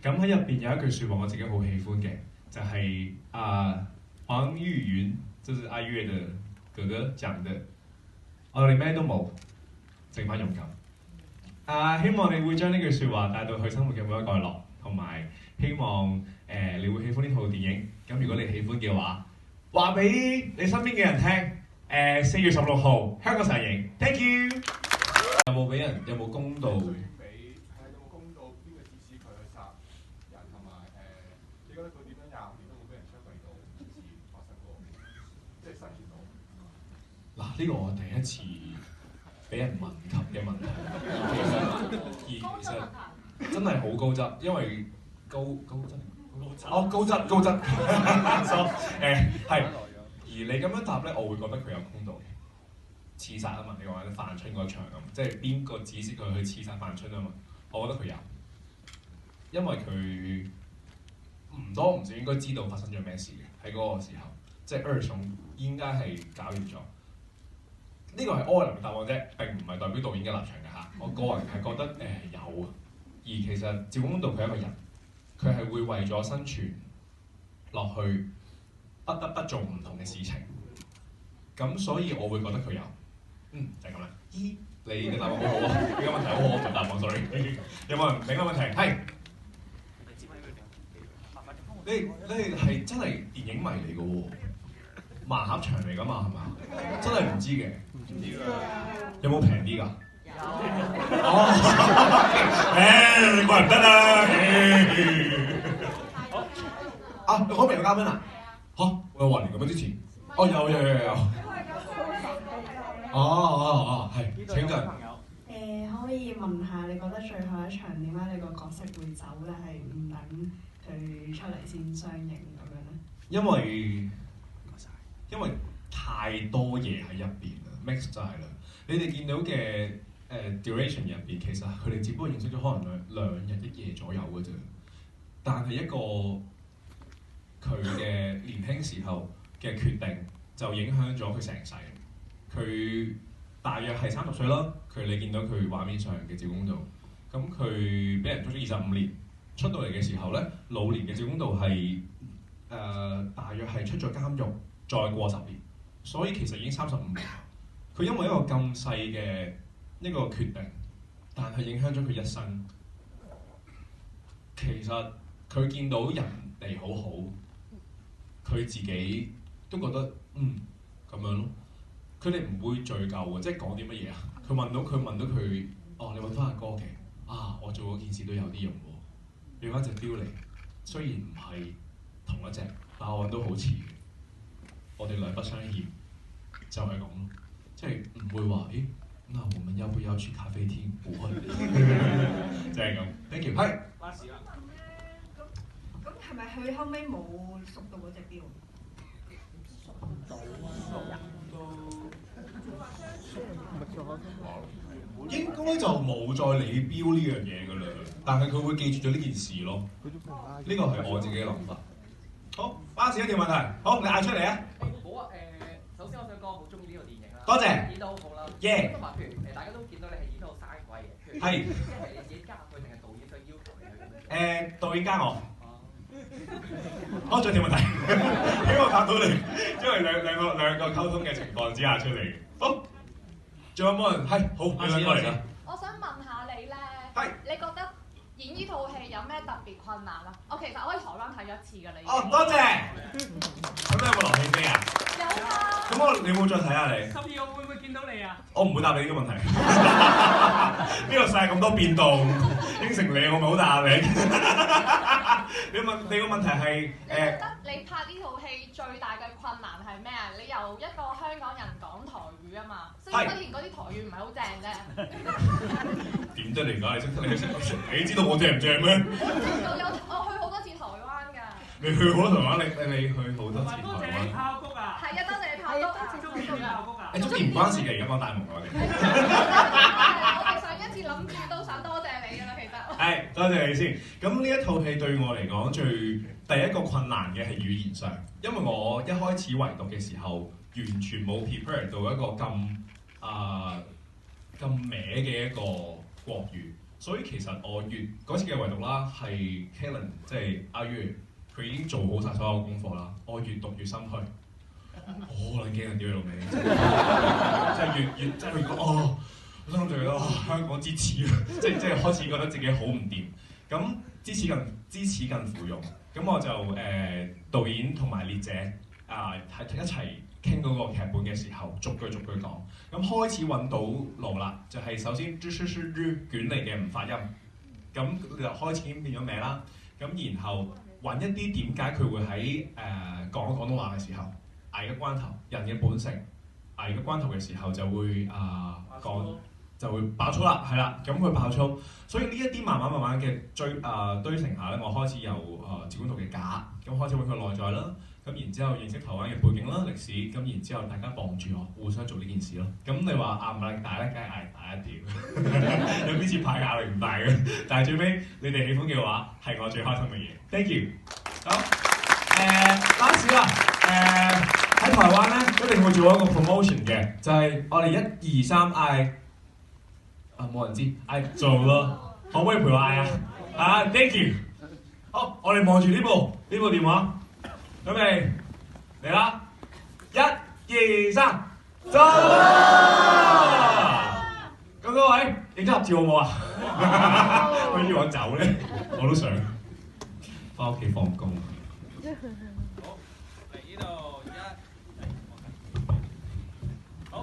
咁喺入邊有一句説話我自己好喜歡嘅，就係、黃玉雲，就是阿月嘅哥哥講嘅，我哋咩都冇，剩翻勇敢。希望你會將呢句説話帶到去生活嘅每一個角落，同埋希望你會喜歡呢套電影。咁如果你喜歡嘅話，話俾你身邊嘅人聽。4月16號香港上映 ，Thank you。有冇俾人？有冇公道？有冇公道？邊個指使佢去殺人同埋你覺得佢點樣廿年都冇俾人槍斃到事發生過，即係生存到？嗱，呢個我第一次俾人問及嘅問題，其實真係好高質，因為高質，係。而你咁樣答咧，我會覺得佢有公道嘅。刺殺啊嘛，你話范春嗰場咁，即係邊個指示佢去刺殺范春啊嘛？我覺得佢有，因為佢唔多唔少應該知道發生咗咩事嘅喺嗰個時候，即係二重應該係搞掂咗。呢個係柯林嘅答案啫，並唔係代表導演嘅立場嘅嚇。我個人係覺得有，而其實趙公道佢係一個人，佢係會為咗生存落去。不得不做唔同嘅事情，咁所以我會覺得佢有，就係咁啦。咦，你嘅答案好好啊，呢個問題好好，我做答案 sorry。有冇人另一個問題？係。你係真係電影迷嚟嘅喎，盲盒場嚟㗎嘛係嘛？真係唔知嘅。唔知㗎。有冇平啲㗎？有。你怪唔得啦。嗰邊有嘉賓啊？我有話嚟咁樣之前，有。係。請進。可以問下你覺得最後一場點解你個角色會走咧？係唔等佢出嚟先相認咁樣咧？因為太多嘢喺入邊啦 ，mix 晒啦。你哋見到嘅duration 入邊，其實佢哋只不過認識咗可能兩日一夜左右嘅啫，但係一個佢嘅年輕時候嘅決定就影響咗佢成世。佢大約係30歲啦。你見到佢畫面上嘅趙公道，咁佢俾人捉咗25年，出到嚟嘅時候咧，老年嘅趙公道係大約係出咗監獄，再過10年，所以其實已經35年。佢因為一個咁細嘅一個決定，但係影響咗佢一生。其實佢見到人哋好好。佢自己都覺得咁樣咯，佢哋唔會罪疚嘅，即係講啲乜嘢啊？佢問到佢，你揾翻阿哥嘅，我做嗰件事都有啲用喎，俾翻隻錶嚟，雖然唔係同一隻，但我揾到好似嘅，我哋兩不相欠，就係咁咯，即係唔會話，那我們要不要去咖啡廳？唔會，就係咁。Thank you。係。巴士啦。咁係咪佢後尾冇熟到嗰隻錶？應該就冇再理錶呢樣嘢㗎啦，但係佢會記住咗呢件事咯。呢個係我自己嘅諗法。好，巴士一條問題，好，你嗌出嚟啊！好啊，首先我想講我好中意呢個電影啦。多謝。演得好好啦。耶。同埋譬如大家都見到你係演得好生鬼嘅。係。即係你自己加佢定係導演想要求你去？導演加我。好，仲有條問題，俾我答到你，因為兩個溝通嘅情況之下出嚟。好，仲有冇人？係，好，你兩個嚟㗎。我想問下你咧，你覺得演呢套戲有咩特別困難啊？我其實我喺台灣睇咗一次㗎啦。多謝。咁你有冇留戲飛啊？有啊。咁你有冇再睇下你12號會唔會見到你啊？我唔會答你呢個問題。呢個世界咁多變動，應承你我咪好大壓力。你個問題係你覺得你拍呢套戲最大嘅困難係咩啊？你由一個香港人講台語啊嘛，雖然嗰啲台語唔係好正啫。點啫？你而家你知道我正唔正咩？我去好多次台灣㗎。你去好多台灣，你去好多次台灣。多謝你炮谷啊！係啊，多謝你炮谷啊！中意炮谷啊！中意唔關事嘅，而家講大夢我哋。我哋上一次諗住都想多謝你㗎啦，其實。係，多謝你先。咁呢一套戲對我嚟講，第一個困難嘅係語言上，因為我一開始圍讀嘅時候，完全冇 prepare 到一個咁歪嘅一個國語，所以其實我嗰次嘅圍讀啦，係 Kalen 即係阿月，佢已經做好晒所有功課啦。我越讀越心虛，好撚驚人屌你老味，即係越即係越講哦，我心諗就覺得香港之恥啊，即係開始覺得自己好唔掂。咁知恥近乎勇，咁我就導演同埋列姐喺一齊傾嗰個劇本嘅時候，逐句講。咁開始揾到路啦，就係首先捲嚟嘅唔發音，咁就開始已經變咗名啦。咁然後揾一啲點解佢會喺講廣東話嘅時候，危嘅關頭，人嘅本性，危嘅關頭嘅時候就會講就會爆粗啦，係啦，咁佢爆粗，所以呢一啲慢慢嘅堆成下咧，我開始由自管圖嘅假，咁開始揾佢內在啦。咁然之後認識台灣嘅背景啦、歷史，咁然之後大家傍住我，互相做呢件事咯。咁你話壓唔壓力大咧？梗係壓力大一啲。有邊次派壓力唔大嘅？但係最尾你哋喜歡嘅話，係我最開心嘅嘢。Thank you。好，last 啦。喺台灣咧，一定會做一個 promotion 嘅，就係我哋1、2、3嗌。冇人知，嗌做咯。可唔可以陪我嗌啊？Thank you。好，我哋望住呢部電話。準備嚟啦！1、2、3，走啦！咁多位影張合照好唔好啊？可以要我走咧，我都想翻屋企放工。好，嚟呢度。